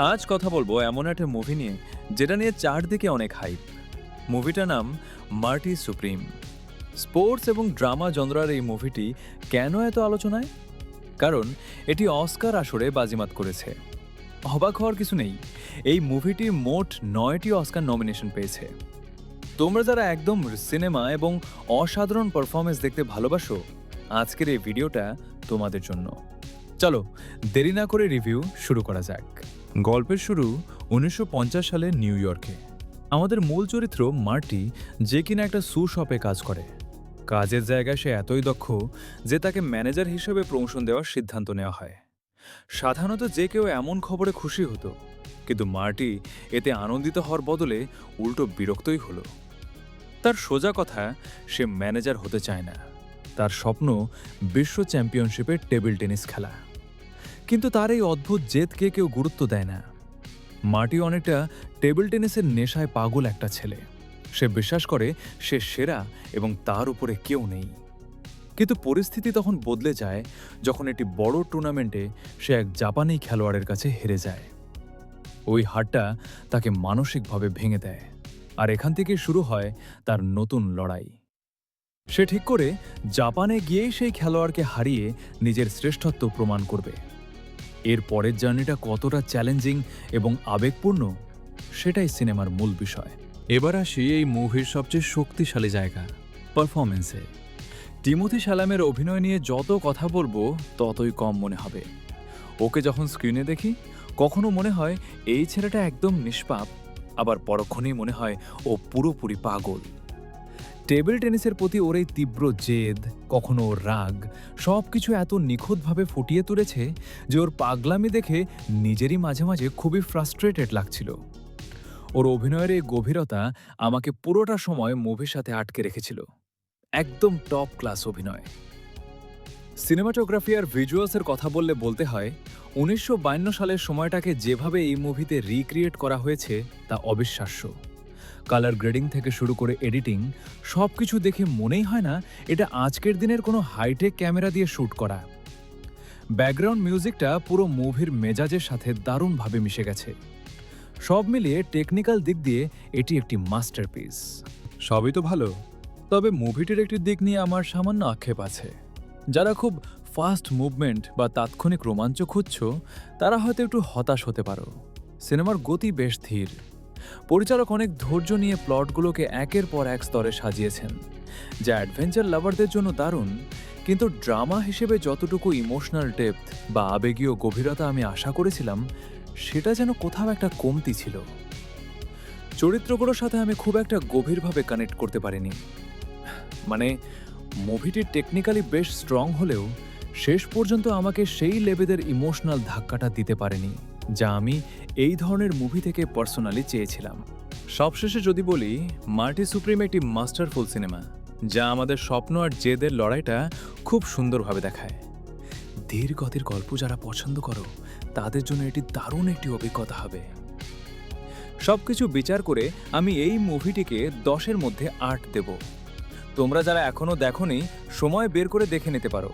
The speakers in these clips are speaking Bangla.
আজ কথা বলবো এমন একটা মুভি নিয়ে যেটা নিয়ে চারদিকে অনেক হাইপ। মুভিটার নাম মার্টি সুপ্রিম। স্পোর্টস এবং ড্রামা জনরার এই মুভিটি কেন এত আলোচনায়? কারণ এটি অস্কার আসরে বাজিমাত করেছে। অবাক হওয়ার কিছু নেই, এই মুভিটি মোট 9টি অস্কার নমিনেশন পেয়েছে। তোমরা যারা একদম সিনেমা এবং অসাধারণ পারফরমেন্স দেখতে ভালোবাসো, আজকের এই ভিডিওটা তোমাদের জন্য। চলো দেরি না করে রিভিউ শুরু করা যাক। গল্পের শুরু 1950 সালে নিউ ইয়র্কে। আমাদের মূল চরিত্র মার্টি, যে কিনা একটা সু শপে কাজ করে। কাজের জায়গায় সে এতই দক্ষ যে তাকে ম্যানেজার হিসেবে প্রমোশন দেওয়ার সিদ্ধান্ত নেওয়া হয়। সাধারণত যে কেউ এমন খবরে খুশি হতো, কিন্তু মার্টি এতে আনন্দিত হওয়ার বদলে উল্টো বিরক্তই হলো। তার সোজা কথা, সে ম্যানেজার হতে চায় না। তার স্বপ্ন বিশ্ব চ্যাম্পিয়নশিপের টেবিল টেনিস খেলা। কিন্তু তার এই অদ্ভুত জেদকে কেউ গুরুত্ব দেয় না। মার্টি অনেকটা টেবিল টেনিসের নেশায় পাগল একটা ছেলে। সে বিশ্বাস করে সে সেরা এবং তার উপরে কেউ নেই। কিন্তু পরিস্থিতি তখন বদলে যায় যখন একটি বড় টুর্নামেন্টে সে এক জাপানি খেলোয়াড়ের কাছে হেরে যায়। ওই হারটা তাকে মানসিকভাবে ভেঙে দেয়, আর এখান থেকে শুরু হয় তার নতুন লড়াই। সে ঠিক করে জাপানে গিয়েই সেই খেলোয়াড়কে হারিয়ে নিজের শ্রেষ্ঠত্ব প্রমাণ করবে। এর পরের জার্নিটা কতটা চ্যালেঞ্জিং এবং আবেগপূর্ণ, সেটাই সিনেমার মূল বিষয়। এবার আসি এই মুভির সবচেয়ে শক্তিশালী জায়গা, পারফরমেন্সে। টিমোথি শ্যালামের অভিনয় নিয়ে যত কথা বলবো ততই কম মনে হবে। ওকে যখন স্ক্রিনে দেখি, কখনো মনে হয় এই ছেলেটা একদম নিষ্পাপ, আবার পরক্ষণেই মনে হয় ও পুরোপুরি পাগল। টেবিল টেনিসের প্রতি ওর এই তীব্র জেদ, কখনো ওর রাগ, সব কিছু এত নিখুঁতভাবে ফুটিয়ে তুলেছে যে ওর পাগলামি দেখে নিজেরই মাঝে মাঝে খুবই ফ্রাস্ট্রেটেড লাগছিল। ওর অভিনয়ের এই গভীরতা আমাকে পুরোটা সময় মুভির সাথে আটকে রেখেছিল। একদম টপ ক্লাস অভিনয়। সিনেমাটোগ্রাফি আর ভিজুয়ালসের কথা বললে বলতে হয়, 1952 সালের সময়টাকে যেভাবে এই মুভিতে রিক্রিয়েট করা হয়েছে তা অবিশ্বাস্য। কালার গ্রেডিং থেকে শুরু করে এডিটিং, সব কিছু দেখে মনেই হয় না এটা আজকের দিনের কোনো হাইটেক ক্যামেরা দিয়ে শ্যুট করা। ব্যাকগ্রাউন্ড মিউজিকটা পুরো মুভির মেজাজের সাথে দারুণভাবে মিশে গেছে। সব মিলিয়ে টেকনিক্যাল দিক দিয়ে এটি একটি মাস্টারপিস। সবই তো ভালো, তবে মুভিটির একটি দিক নিয়ে আমার সামান্য আক্ষেপ আছে। যারা খুব ফাস্ট মুভমেন্ট বা তাৎক্ষণিক রোমাঞ্চ খুঁজছো, তারা হয়তো একটু হতাশ হতে পারো। সিনেমার গতি বেশ ধীর। পরিচালক অনেক ধৈর্য নিয়ে প্লটগুলোকে একের পর এক স্তরে সাজিয়েছেন, যা অ্যাডভেঞ্চার লাভারদের জন্য দারুণ। কিন্তু ড্রামা হিসেবে যতটুকু ইমোশনাল ডেপথ বা আবেগীয় গভীরতা আমি আশা করেছিলাম, সেটা যেন কোথাও একটা কমতি ছিল। চরিত্রগুলোর সাথে আমি খুব একটা গভীরভাবে কানেক্ট করতে পারিনি। মানে, মুভিটি টেকনিক্যালি বেশ স্ট্রং হলেও শেষ পর্যন্ত আমাকে সেই লেভেলের ইমোশনাল ধাক্কাটা দিতে পারেনি, যা আমি এই ধরনের মুভি থেকে পার্সোনালি চেয়েছিলাম। সবশেষে যদি বলি, মার্টি সুপ্রিম একটি মাস্টারফুল সিনেমা, যা আমাদের স্বপ্ন আর জেদের লড়াইটা খুব সুন্দরভাবে দেখায়। ধীর গতির গল্প যারা পছন্দ করো, তাদের জন্য এটি দারুণ একটি অভিজ্ঞতা হবে। সবকিছু বিচার করে আমি এই মুভিটিকে 10-এর মধ্যে 8 দেব। তোমরা যারা এখনো দেখোনি, সময় বের করে দেখে নিতে পারো।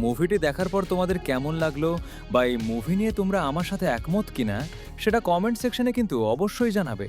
মুভিটি দেখার পর তোমাদের কেমন লাগলো বা এই মুভি নিয়ে তোমরা আমার সাথে একমত কিনা, সেটা কমেন্ট সেকশনে কিন্তু অবশ্যই জানাবে।